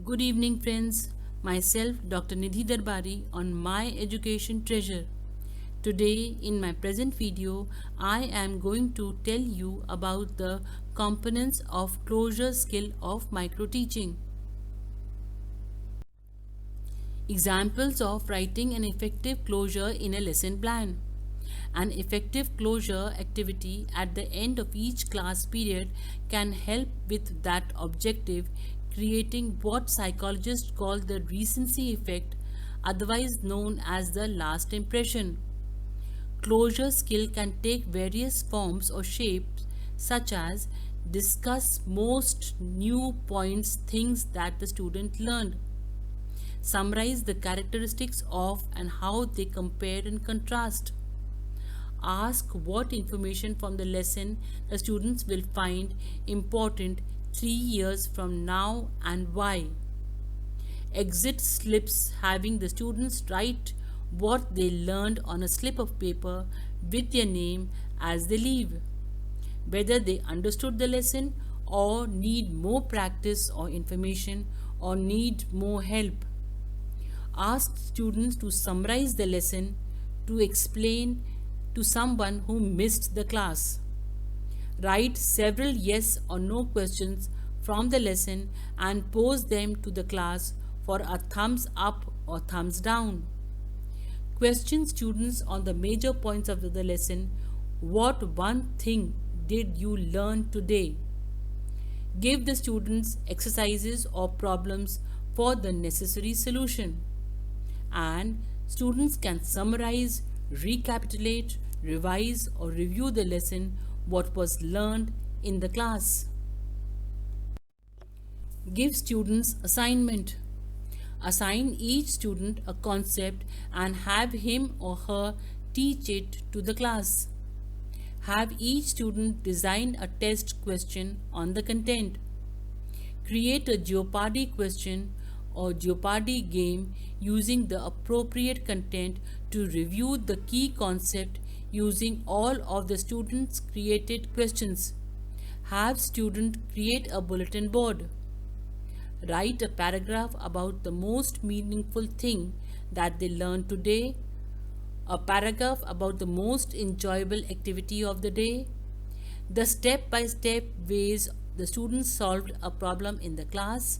Good evening, friends. Myself, Dr. Nidhi Darbari, on My Education Treasure. Today, in my present video, I am going to tell you about the components of closure skill of micro teaching. Examples of writing an effective closure in a lesson plan. An effective closure activity at the end of each class period can help with that objective, creating what psychologists call the recency effect, otherwise known as the last impression. Closure skill can take various forms or shapes, such as discuss most new points, things that the student learned, summarize the characteristics of and how they compare and contrast, ask what information from the lesson the students will find important 3 years from now and why. Exit slips, having the students write what they learned on a slip of paper with their name as they leave. Whether they understood the lesson or need more practice or information or need more help. Ask students to summarize the lesson, to explain to someone who missed the class. Write several yes or no questions from the lesson and pose them to the class for a thumbs up or thumbs down. Question students on the major points of the lesson. What one thing did you learn today? Give the students exercises or problems for the necessary solution. And students can summarize, recapitulate, revise or review the lesson what was learned in the class. Give students assignment. Assign each student a concept and have him or her teach it to the class. Have each student design a test question on the content. Create a Jeopardy question or Jeopardy game using the appropriate content to review the key concept using all of the students' created questions. Have student create a bulletin board. Write a paragraph about the most meaningful thing that they learned today, a paragraph about the most enjoyable activity of the day, the step-by-step ways the students solved a problem in the class,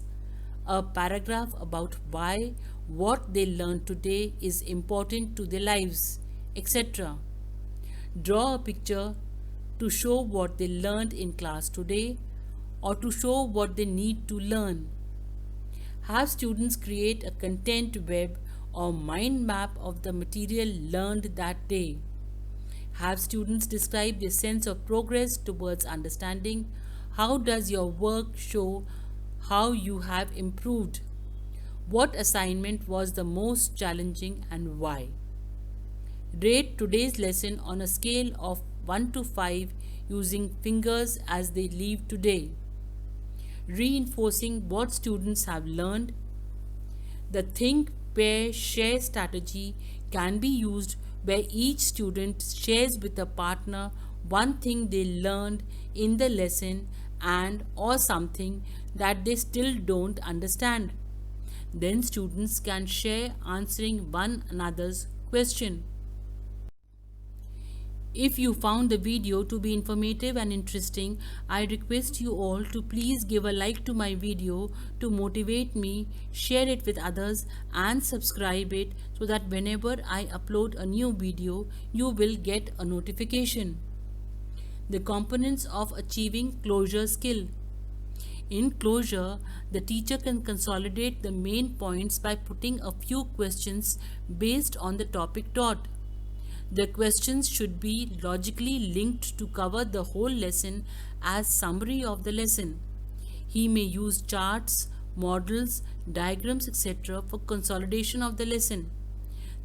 a paragraph about why what they learned today is important to their lives, etc. Draw a picture to show what they learned in class today or to show what they need to learn. Have students create a content web or mind map of the material learned that day. Have students describe their sense of progress towards understanding. How does your work show how you have improved? What assignment was the most challenging and why? Rate today's lesson on a scale of 1 to 5 using fingers as they leave today. Reinforcing what students have learned. The think, pair, share strategy can be used where each student shares with a partner one thing they learned in the lesson and or something that they still don't understand. Then students can share answering one another's question. If you found the video to be informative and interesting, I request you all to please give a like to my video to motivate me, share it with others and subscribe it so that whenever I upload a new video, you will get a notification. The components of achieving closure skill. In closure, the teacher can consolidate the main points by putting a few questions based on the topic taught. The questions should be logically linked to cover the whole lesson as summary of the lesson. He may use charts, models, diagrams, etc. for consolidation of the lesson.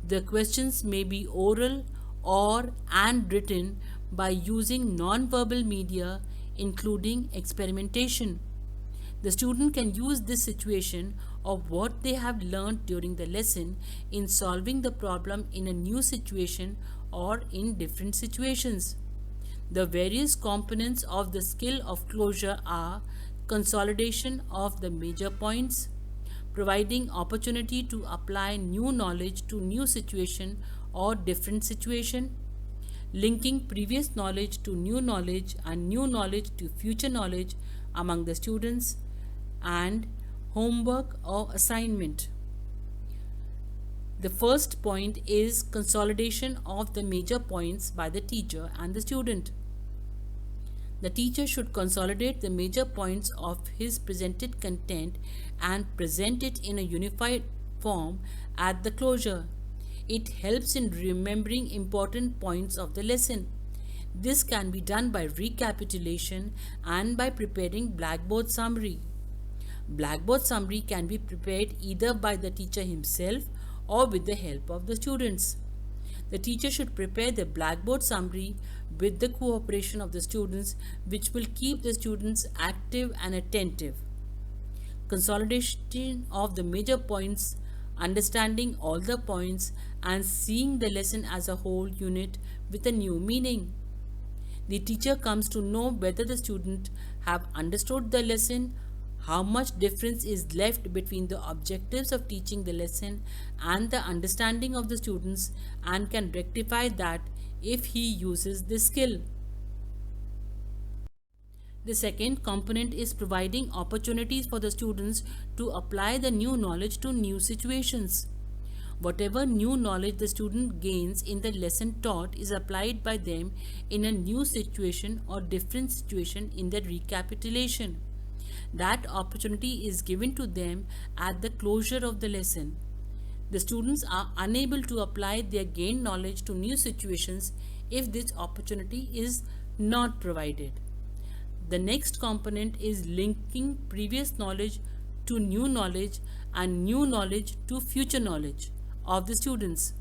The questions may be oral or and written by using non-verbal media including experimentation. The student can use this situation of what they have learned during the lesson in solving the problem in a new situation or in different situations. The various components of the skill of closure are consolidation of the major points, providing opportunity to apply new knowledge to new situation or different situation, linking previous knowledge to new knowledge and new knowledge to future knowledge among the students, and homework or assignment. The first point is consolidation of the major points by the teacher and the student. The teacher should consolidate the major points of his presented content and present it in a unified form at the closure. It helps in remembering important points of the lesson. This can be done by recapitulation and by preparing Blackboard summary. Blackboard summary can be prepared either by the teacher himself or with the help of the students. The teacher should prepare the Blackboard summary with the cooperation of the students, which will keep the students active and attentive. Consolidation of the major points, understanding all the points, and seeing the lesson as a whole unit with a new meaning. The teacher comes to know whether the student have understood the lesson, how much difference is left between the objectives of teaching the lesson and the understanding of the students, and can rectify that if he uses this skill. The second component is providing opportunities for the students to apply the new knowledge to new situations. Whatever new knowledge the student gains in the lesson taught is applied by them in a new situation or different situation in the recapitulation. That opportunity is given to them at the closure of the lesson. The students are unable to apply their gained knowledge to new situations if this opportunity is not provided. The next component is linking previous knowledge to new knowledge and new knowledge to future knowledge of the students.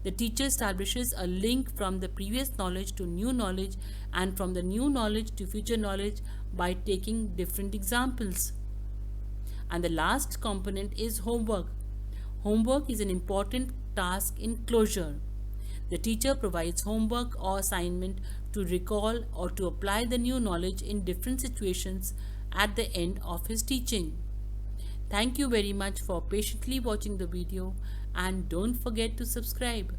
The teacher establishes a link from the previous knowledge to new knowledge and from the new knowledge to future knowledge by taking different examples. And the last component is homework. Homework is an important task in closure. The teacher provides homework or assignment to recall or to apply the new knowledge in different situations at the end of his teaching. Thank you very much for patiently watching the video, and don't forget to subscribe.